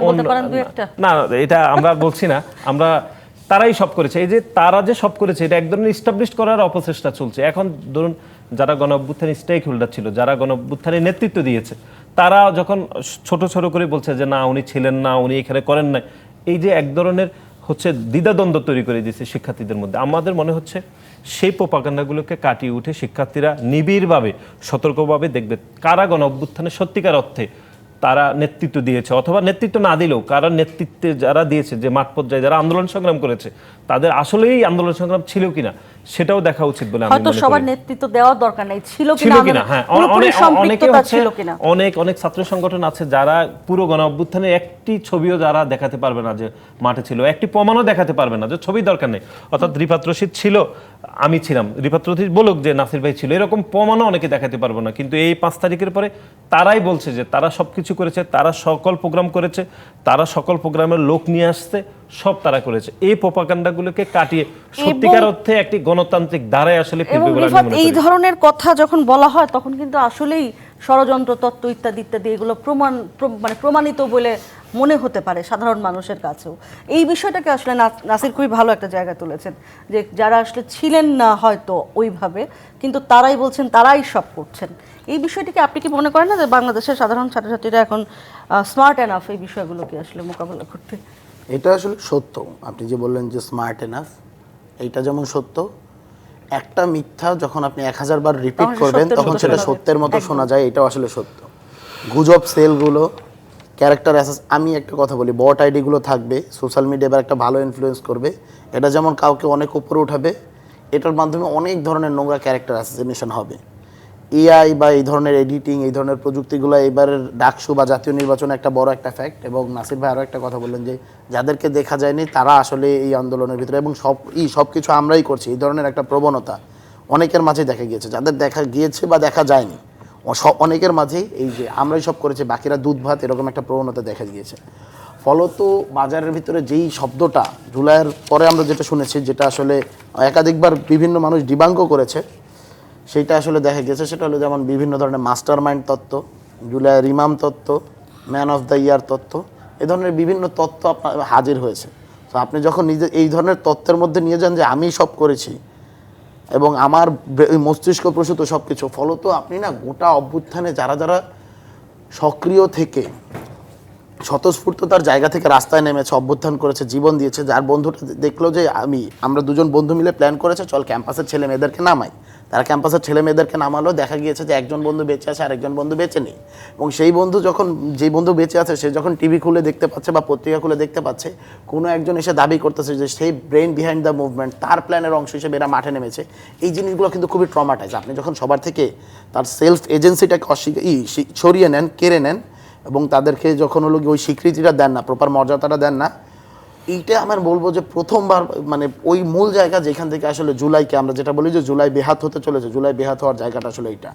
না, এটা আমরা বলছি না, আমরা তারাই সব করেছে। এই যে তারা যে সব করেছে এটা এক ধরনের ইস্টাবলিশ করার অপচেষ্টা চলছে। এখন ধরুন যারা গণ অভ্যুত্থানের স্টেক হোল্ডার ছিল, যারা গণ অভ্যুত্থানের নেতৃত্ব দিয়েছে, তারা যখন ছোট ছোট করে বলছে যে না উনি ছিলেন না, উনি এখানে করেন নাই, এই যে এক ধরনের হচ্ছে দ্বিধাদ্বন্দ্ব তৈরি করে দিয়েছে শিক্ষার্থীদের মধ্যে। আমাদের মনে হচ্ছে সেই প্রোপাগান্ডাগুলোকে কাটিয়ে উঠে শিক্ষার্থীরা নিবিড়ভাবে সতর্কভাবে দেখবে কারা গণ অভ্যুত্থানের সত্যিকার অর্থে তারা নেতৃত্ব দিয়েছে, অথবা নেতৃত্ব না দিলেও কারা নেতৃত্বে যারা দিয়েছে, যে মাঠ পর্যায়ে যারা আন্দোলন সংগ্রাম করেছে, তাদের আসলেই আন্দোলন সংগ্রাম ছিল কিনা সেটাও দেখা উচিত বলে আমি মনে করি। সবার নেতৃত্ব দেওয়ার দরকার নাই, ছিল কিনা। হ্যাঁ, অনেক ছাত্র সংগঠন আছে যারা পুরো গণ অভ্যুত্থানের একটি ছবিও যারা দেখাতে পারবে না যে মাঠে ছিল, একটি প্রমাণও দেখাতে পারবে না, যে ছবি দরকার নেই। অর্থাৎ রিফাত রশিদ ছিল, আমি ছিলাম, রিফাত রশিদ বলুক যে নাসির ভাই ছিল, এরকম প্রমাণও অনেকে দেখাতে পারবো না। কিন্তু এই 5 তারিখের পরে তারাই বলছে যে তারা সবকিছু করেছে, তারা সকল প্রোগ্রাম করেছে, তারা সকল প্রোগ্রামের লোক নিয়ে আসছে, সব তারা করেছে। এই প্রোপাগান্ডাগুলোকে কাটিয়ে সত্যিকার অর্থে একটি গণতান্ত্রিক ধারায় আসলে ফিরবে বলে আমি মনে করি। এই ধরনের কথা যখন বলা হয় তখন কিন্তু আসলেই ষড়যন্ত্র তত্ত্ব ইত্যাদি ইত্যাদি এগুলো প্রমাণিত বলে মনে হতে পারে সাধারণ মানুষের কাছেও। এই বিষয়টাকে আসলে নাসির খুবই ভালো একটা জায়গা তুলেছেন, যে যারা আসলে ছিলেন না হয়তো ওইভাবে, কিন্তু তারাই বলছেন তারাই সব করছেন। এই বিষয়টিকে আপনি কি মনে করেন না যে বাংলাদেশের সাধারণ ছাত্রছাত্রীরা এখন স্মার্ট এনাফ এই বিষয়গুলোকে আসলে মোকাবেলা করতে? এটা আসলে সত্য, আপনি যে বললেন যে স্মার্ট এনাফ, এইটা যেমন সত্য, একটা মিথ্যা যখন আপনি 1000 বার রিপিট করবেন তখন সেটা সত্যের মতো শোনা যায়, এটাও আসলে সত্য। গুজব সেলগুলো, ক্যারেক্টার অ্যাসেস, আমি একটা কথা বলি, বট আইডিগুলো থাকবে, সোশ্যাল মিডিয়া এবার একটা ভালো ইনফ্লুয়েন্স করবে, এটা যেমন কাউকে অনেক উপরে উঠাবে, এটার মাধ্যমে অনেক ধরনের নোংরা ক্যারেক্টার অ্যাসাসিনেশন হবে। এআই বা এই ধরনের এডিটিং, এই ধরনের প্রযুক্তিগুলো এবারের ডাকসু বা জাতীয় নির্বাচনে একটা বড় একটা ফ্যাক্ট। এবং নাসির ভাই আরও একটা কথা বললেন যে যাদেরকে দেখা যায়নি তারা আসলে এই আন্দোলনের ভিতরে, এবং সব কিছু আমরাই করছি, এই ধরনের একটা প্রবণতা অনেকের মাঝে দেখা গিয়েছে। যাদের দেখা গিয়েছে বা দেখা যায়নি, অনেকের মাঝেই এই যে আমরাই সব করেছি বাকিরা দুধ ভাত, এরকম একটা প্রবণতা দেখা গিয়েছে। ফলত বাজারের ভিতরে যেই শব্দটা জুলাইয়ের পরে আমরা যেটা শুনেছি, যেটা আসলে একাধিকবার বিভিন্ন মানুষ ডিবাঙ্কও করেছে, সেইটা আসলে দেখা গেছে, সেটা হলো যেমন বিভিন্ন ধরনের মাস্টার মাইন্ড তত্ত্ব, জুলাইয়ের ইমাম তত্ত্ব, ম্যান অফ দ্য ইয়ার তত্ত্ব, এ ধরনের বিভিন্ন তত্ত্ব আপনার হাজির হয়েছে। তো আপনি যখন নিজে এই ধরনের তত্ত্বের মধ্যে নিয়ে যান যে আমি সব করেছি এবং আমার মস্তিষ্ক প্রসূত সব কিছু, ফলত আপনি না গোটা অভ্যুত্থানে যারা যারা সক্রিয় থেকে স্বতঃস্ফূর্ততার জায়গা থেকে রাস্তায় নেমেছে, অভ্যুত্থান করেছে, জীবন দিয়েছে, যার বন্ধুটা দেখলো যে আমরা দুজন বন্ধু মিলে প্ল্যান করেছে চল ক্যাম্পাসের ছেলে মেয়েদেরকে নামাই, তারা ক্যাম্পাসের ছেলে মেয়েদেরকে নামালো, দেখা গিয়েছে যে একজন বন্ধু বেঁচে আছে আর একজন বন্ধু বেঁচে নেই। এবং সেই বন্ধু যখন, যেই বন্ধু বেঁচে আছে সে যখন টিভি খুলে দেখতে পাচ্ছে বা পত্রিকা খুলে দেখতে পাচ্ছে কোনো একজন এসে দাবি করতেছে যে সেই ব্রেন বিহাইন্ড দ্য মুভমেন্ট, তার প্ল্যানের অংশ হিসেবে এরা মাঠে নেমেছে, এই জিনিসগুলো কিন্তু খুবই ট্রমাটাইজ। আপনি যখন সবার থেকে তার সেলফ এজেন্সিটাকে সরিয়ে নেন, কেড়ে নেন, এবং তাদেরকে যখন হলো ওই স্বীকৃতিটা দেন না, প্রপার মর্যাদাটা দেন না, এইটা আমার বলবো যে প্রথমবার মানে ওই মূল জায়গা যেখান থেকে আসলে জুলাইকে আমরা যেটা বলি যে জুলাই বেহাত হতে চলেছে, জুলাই বেহাত হওয়ার জায়গাটা আসলে এইটা।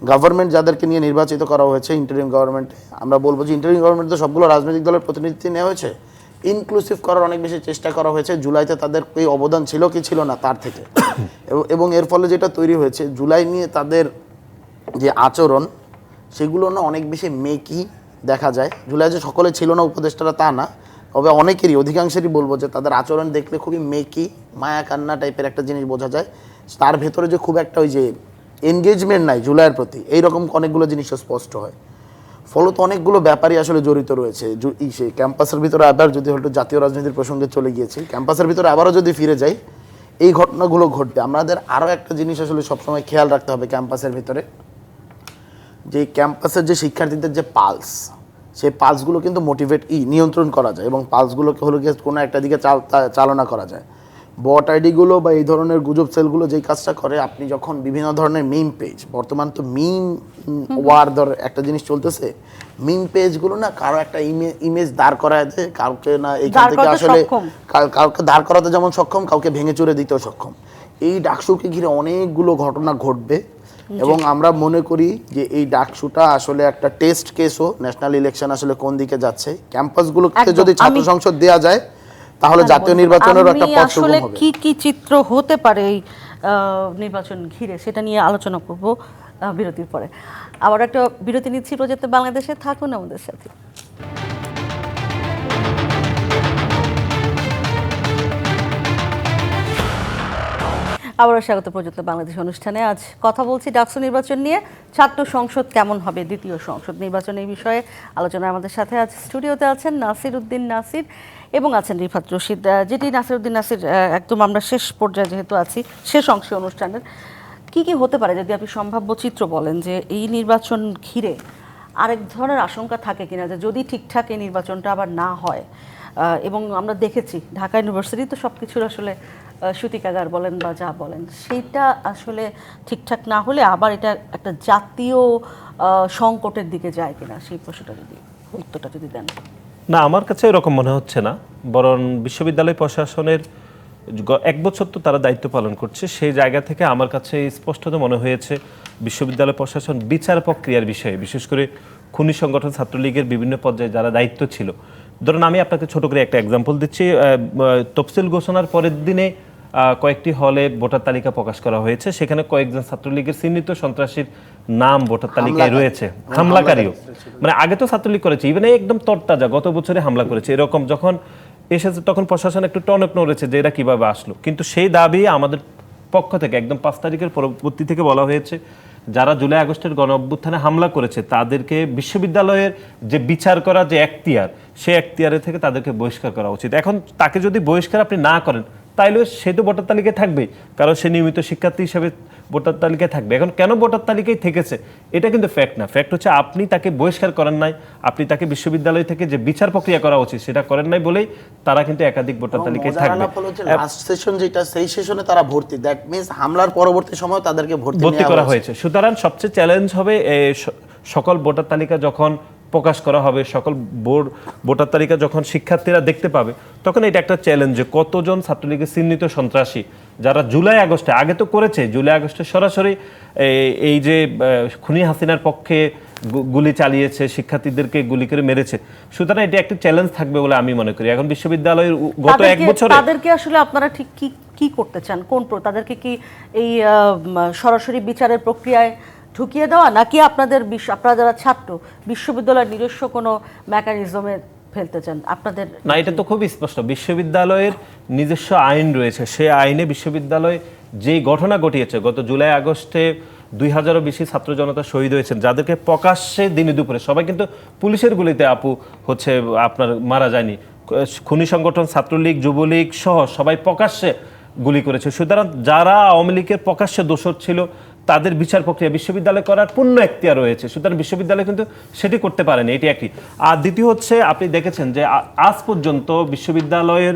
গভর্নমেন্ট যাদেরকে নিয়ে নির্বাচিত করা হয়েছে ইন্টারিম গভর্নমেন্টে, আমরা বলবো যে ইন্টারিম গভর্নমেন্টে তো সবগুলো রাজনৈতিক দলের প্রতিনিধিত্ব নেওয়া হয়েছে, ইনক্লুসিভ করার অনেক বেশি চেষ্টা করা হয়েছে। জুলাইতে তাদের এই অবদান ছিল কি ছিল না তার থেকে, এবং এর ফলে যেটা তৈরি হয়েছে জুলাই নিয়ে তাদের যে আচরণ সেগুলো না অনেক বেশি মেকি দেখা যায়। জুলাই যে সকলে ছিল না উপদেষ্টারা তা না, তবে অনেকেরই, অধিকাংশেরই বলবো যে তাদের আচরণ দেখলে খুবই মেকি, মায়া কান্না টাইপের একটা জিনিস বোঝা যায়। তার ভেতরে যে খুব একটা ওই যে এনগেজমেন্ট নাই জুলাইয়ের প্রতি, এইরকম অনেকগুলো জিনিস স্পষ্ট হয়। ফলত অনেকগুলো ব্যাপারই আসলে জড়িত রয়েছে সেই ক্যাম্পাসের ভিতরে। আবার যদি হয়তো জাতীয় রাজনীতির প্রসঙ্গে চলে গিয়েছি, ক্যাম্পাসের ভিতরে আবারও যদি ফিরে যাই, এই ঘটনাগুলো ঘটবে। আমাদের আরও একটা জিনিস আসলে সবসময় খেয়াল রাখতে হবে ক্যাম্পাসের ভিতরে, যে ক্যাম্পাসের যে শিক্ষার্থীদের যে পালস, সেই পালসগুলো কিন্তু নিয়ন্ত্রণ করা যায়, এবং পালসগুলোকে হলো গিয়ে কোনো একটা দিকে চালনা করা যায়। বট আইডিগুলো বা এই ধরনের গুজব সেলগুলো যেই কাজটা করে, আপনি যখন বিভিন্ন ধরনের মিম পেজ, বর্তমান তো মিম ওয়ার একটা জিনিস চলতেছে, মিম পেজগুলো না কারো একটা ইমেজ দাঁড় করায় দেয়, কাউকে না এইখান থেকে আসলে কাউকে দাঁড় করাতে যেমন সক্ষম, কাউকে ভেঙে চুরে দিতেও সক্ষম। এই ডাকসুকে ঘিরে অনেকগুলো ঘটনা ঘটবে, এবং আমরা মনে করি যে এই ডাকসুটা আসলে একটা টেস্ট কেসও, ন্যাশনাল ইলেকশন আসলে কোন দিকে যাচ্ছে। ক্যাম্পাসগুলোতে যদি ছাত্র সংসদ দেওয়া যায় তাহলে জাতীয় নির্বাচনেরও একটা পথ সুগম হবে। কি কি চিত্র হতে পারে এই নির্বাচন ঘিরে সেটা নিয়ে আলোচনা করব বিরতির পরে। আবার একটা বিরতি নিচ্ছি, প্রজেক্টে বাংলাদেশে থাকুন আমাদের সাথে। আবারও স্বাগত প্রযুক্ত বাংলাদেশ অনুষ্ঠানে। আজ কথা বলছি ডাকসু নির্বাচন নিয়ে। ছাত্র সংসদ কেমন হবে, দ্বিতীয় সংসদ নির্বাচন, এই বিষয়ে আলোচনায় আমাদের সাথে আজ স্টুডিওতে আছেন নাসির উদ্দিন নাসির এবং আছেন রিফাত রশিদ। যেটি নাসির উদ্দিন নাসির, একদম আমরা শেষ পর্যায়ে যেহেতু আছি, শেষ অংশে অনুষ্ঠানের, কি কি হতে পারে যদি আপনি সম্ভাব্য চিত্র বলেন, যে এই নির্বাচন ঘিরে আরেক ধরনের আশঙ্কা থাকে কিনা, যে যদি ঠিকঠাক এই নির্বাচনটা আবার না হয়, এবং আমরা দেখেছি ঢাকা ইউনিভার্সিটি তো সব কিছুর আসলে সূতিকাগার বলেন বা যা বলেন, সেইটা আসলে ঠিকঠাক না হলে আবার এটা একটা জাতীয় সংকটের দিকে যায় কিনা, সেই প্রশ্নটা যদি উত্তরটা যদি দেন। না, আমার কাছে এরকম মনে হচ্ছে না, বরং বিশ্ববিদ্যালয় প্রশাসনের এক বছর তো তারা দায়িত্ব পালন করছে, সেই জায়গা থেকে আমার কাছে স্পষ্টত মনে হয়েছে বিশ্ববিদ্যালয় প্রশাসন বিচার প্রক্রিয়ার বিষয়ে, বিশেষ করে খুনি সংগঠন ছাত্রলীগের বিভিন্ন পর্যায়ে যারা দায়িত্ব ছিল, ধরুন আমি আপনাকে ছোট করে একটা এক্সাম্পল দিচ্ছি। তফসিল ঘোষণার পরের দিনে কয়েকটি হলে ভোটার তালিকা প্রকাশ করা হয়েছে, সেখানে কয়েকজন ছাত্রলীগের চিহ্নিত সন্ত্রাসীর নাম ভোটার তালিকায় রয়েছে, হামলাকারীও। মানে আগে তো ছাত্রলীগ করেছে, ইভেন একদম তরতাজা গত বছরে হামলা করেছে, এরকম যখন এসেছে তখন প্রশাসন একটু টনক নড়েছে যে এরা কিভাবে আসলো। কিন্তু সেই দাবি আমাদের পক্ষ থেকে একদম 5 তারিখের পরবর্তী থেকে বলা হয়েছে, যারা জুলাই আগস্টের গণ অভ্যুত্থানে হামলা করেছে তাদেরকে বিশ্ববিদ্যালয়ের যে বিচার করা যে এখতিয়ার, সেই এখতিয়ারে থেকে তাদেরকে বহিষ্কার করা উচিত। এখন তাকে যদি বহিষ্কার আপনি না করেন, তাইলে সে তো ভোটার তালিকায় থাকবে, কারণ সে নিয়মিত শিক্ষার্থী হিসেবে ভোটার তালিকায় থাকবে। এখন কেন ভোটার তালিকায় থেকেছে এটা কিন্তু ফ্যাক্ট না, ফ্যাক্ট হচ্ছে আপনি তাকে বহিষ্কার করেন নাই, আপনি তাকে বিশ্ববিদ্যালয় থেকে যে বিচার প্রক্রিয়া করা উচিত সেটা করেন নাই বলেই তারা কিন্তু একাধিক ভোটার তালিকায় থাকবে। লাস্ট সেশন যেটা, সেই সেশনে তারা ভর্তি, দ্যাট মিন্স হামলার পরবর্তী সময় তাদেরকে ভর্তি করা হয়েছে। সুতরাং সবচেয়ে চ্যালেঞ্জ হবে সকল ভোটার তালিকা যখন প্রকাশ করা হবে, সকল ভোটার তালিকা যখন শিক্ষার্থীরা দেখতে পাবে, তখন এটা একটা চ্যালেঞ্জ যে কতজন ছাত্রলীগের চিহ্নিত সন্ত্রাসী যারা জুলাই আগস্টে, আগে তো করেছে, জুলাই আগস্টে সরাসরি এই যে খুনি হাসিনার পক্ষে গুলি চালিয়েছে, শিক্ষার্থীদেরকে গুলি করে মেরেছে। সুতরাং এটা একটা চ্যালেঞ্জ থাকবে বলে আমি মনে করি। এখন বিশ্ববিদ্যালয়ের গত এক বছরে তাদেরকে আসলে আপনারা ঠিক কি করতে চান, তাদেরকে কি এই সরাসরি বিচারের প্রক্রিয়ায় ঢুকিয়ে দেওয়া, নাকি আপনারা যারা ছাত্র বিশ্ববিদ্যালয়ের নিজস্ব কোনো মেকানিজমে ফেলতে চান? আপনাদের না, এটা তো খুব স্পষ্ট, বিশ্ববিদ্যালয়ের নিজস্ব আইন রয়েছে, সেই আইনে বিশ্ববিদ্যালয় যেই ঘটনা ঘটিয়েছে, গত জুলাই আগস্টে 2000-এরও বেশি ছাত্র জনতা শহীদ হয়েছেন, যাদেরকে প্রকাশ্যে দিনে দুপুরে, সবাই কিন্তু পুলিশের গুলিতে হচ্ছে আপনার মারা যায়নি, খুনি সংগঠন ছাত্রলীগ যুবলীগ সহ সবাই প্রকাশ্যে গুলি করেছে। সুতরাং যারা আওয়ামী লীগের প্রকাশ্য দোষর ছিল তাদের বিচার প্রক্রিয়া বিশ্ববিদ্যালয় করার পূর্ণ এখতিয়ার রয়েছে, সুতরাং বিশ্ববিদ্যালয় কিন্তু সেটি করতে পারেনি, এটি একটি। আর দ্বিতীয় হচ্ছে, আপনি দেখেছেন যে আজ পর্যন্ত বিশ্ববিদ্যালয়ের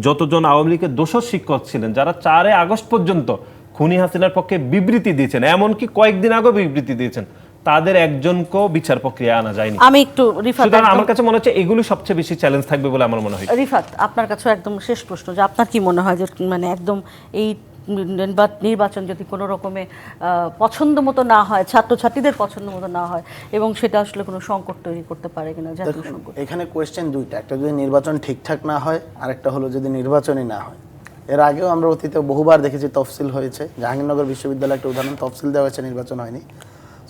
যতজন আওয়ামী লীগের দোষর শিক্ষক ছিলেন, যারা 4 আগস্ট পর্যন্ত খুনি হাসিনার পক্ষে বিবৃতি দিয়েছেন, এমনকি কয়েকদিন আগেও বিবৃতি দিয়েছেন, তাদের একজনকেও বিচার প্রক্রিয়া আনা যায়নি। আমি একটু রিফাত, সুতরাং আমার কাছে মনে হচ্ছে এগুলি সবচেয়ে বেশি চ্যালেঞ্জ থাকবে বলে আমার মনে হয়। রিফাত, আপনার কাছে একদম শেষ প্রশ্ন, যে আপনার কি মনে হয় যে মানে একদম এই নির্বাচন যদি কোনো রকমে পছন্দ মতো না হয়, ছাত্রছাত্রীদের পছন্দ মতো না হয়, এবং সেটা আসলে কোনো সংকট তৈরি করতে পারে কিনা, জাতীয় সংকট? এখানে কোয়েশ্চেন দুইটা, একটা যদি নির্বাচন ঠিকঠাক না হয়, আরেকটা হলো যদি নির্বাচনই না হয়। এর আগেও আমরা অতীতে বহুবার দেখেছি তফসিল হয়েছে, জাহাঙ্গীরনগর বিশ্ববিদ্যালয় একটা উদাহরণ, তফসিল দেওয়া হয়েছে, নির্বাচন হয়নি।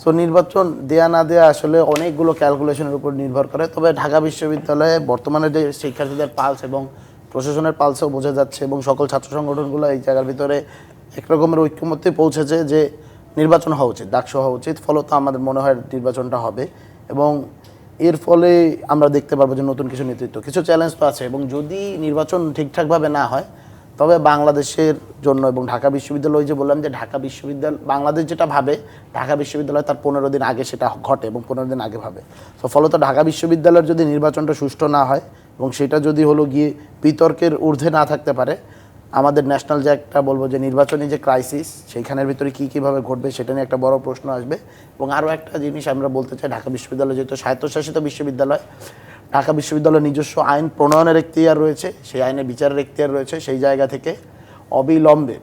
সো নির্বাচন দেয়া না দেয়া আসলে অনেকগুলো ক্যালকুলেশনের উপর নির্ভর করে। তবে ঢাকা বিশ্ববিদ্যালয়ে বর্তমানে যে শিক্ষার্থীদের পালস এবং প্রশাসনের পালসও বোঝা যাচ্ছে, এবং সকল ছাত্র সংগঠনগুলো এই জায়গার ভিতরে একরকমের ঐক্যমত্যে পৌঁছেছে যে নির্বাচন হওয়া উচিত, ডাকসু হওয়া উচিত। ফলত আমাদের মনে হয় নির্বাচনটা হবে, এবং এর ফলে আমরা দেখতে পারবো যে নতুন কিছু নেতৃত্ব। কিছু চ্যালেঞ্জ তো আছে, এবং যদি নির্বাচন ঠিকঠাকভাবে না হয়, তবে বাংলাদেশের জন্য এবং ঢাকা বিশ্ববিদ্যালয়, যে বললাম যে ঢাকা বিশ্ববিদ্যালয়, বাংলাদেশ যেটা ভাবে ঢাকা বিশ্ববিদ্যালয় তার 15 দিন আগে সেটা ঘটে এবং 15 দিন আগে ভাবে। তো ফলত ঢাকা বিশ্ববিদ্যালয়ের যদি নির্বাচনটা সুষ্ঠু না হয়, এবং সেটা যদি হলো গিয়ে বিতর্কের ঊর্ধ্বে না থাকতে পারে, আমাদের ন্যাশনাল যে একটা বলবো যে নির্বাচনী যে ক্রাইসিস, সেইখানের ভিতরে কীভাবে ঘটবে সেটা নিয়ে একটা বড় প্রশ্ন আসবে। এবং আরও একটা জিনিস আমরা বলতে চাই, ঢাকা বিশ্ববিদ্যালয় যেহেতু স্বায়ত্তশাসিত বিশ্ববিদ্যালয়, ঢাকা বিশ্ববিদ্যালয়ের নিজস্ব আইন প্রণয়নের এখতিয়ার রয়েছে, সেই আইনে বিচারের এখতিয়ার রয়েছে। সেই জায়গা থেকে অবিলম্বে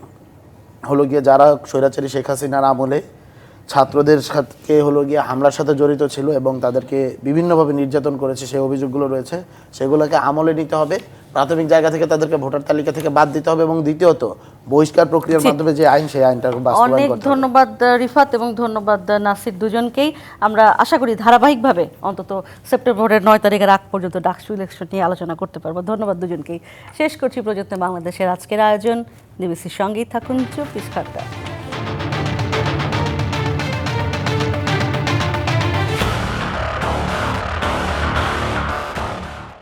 হলো গিয়ে যারা স্বৈরাচারী শেখ হাসিনার আমলে ছাত্রদের সাথে হলো গিয়ে হামলার সাথে জড়িত ছিল এবং তাদেরকে বিভিন্নভাবে নির্যাতন করেছে, সেই অভিযোগগুলো রয়েছে, সেগুলোকে আমলে নিতে হবে। প্রাথমিক জায়গা থেকে তাদেরকে ভোটার তালিকা থেকে বাদ দিতে হবে, এবং দ্বিতীয়ত বহিষ্কার প্রক্রিয়ার মাধ্যমে যে আইন, সেই আইনটা বাস্তবায়ন অনেক করতে হবে। ধন্যবাদ রিফাত এবং ধন্যবাদ নাসির, দুজনকেই। আমরা আশা করি ধারাবাহিকভাবে অন্তত সেপ্টেম্বরের 9 তারিখের আগ পর্যন্ত ডাকসু ইলেকশন নিয়ে আলোচনা করতে পারবো। ধন্যবাদ দুজনকেই। শেষ করছি প্রযত্নে বাংলাদেশের আজকের আয়োজন। ডিবিসির সঙ্গেই থাকুন, 24 ঘন্টা।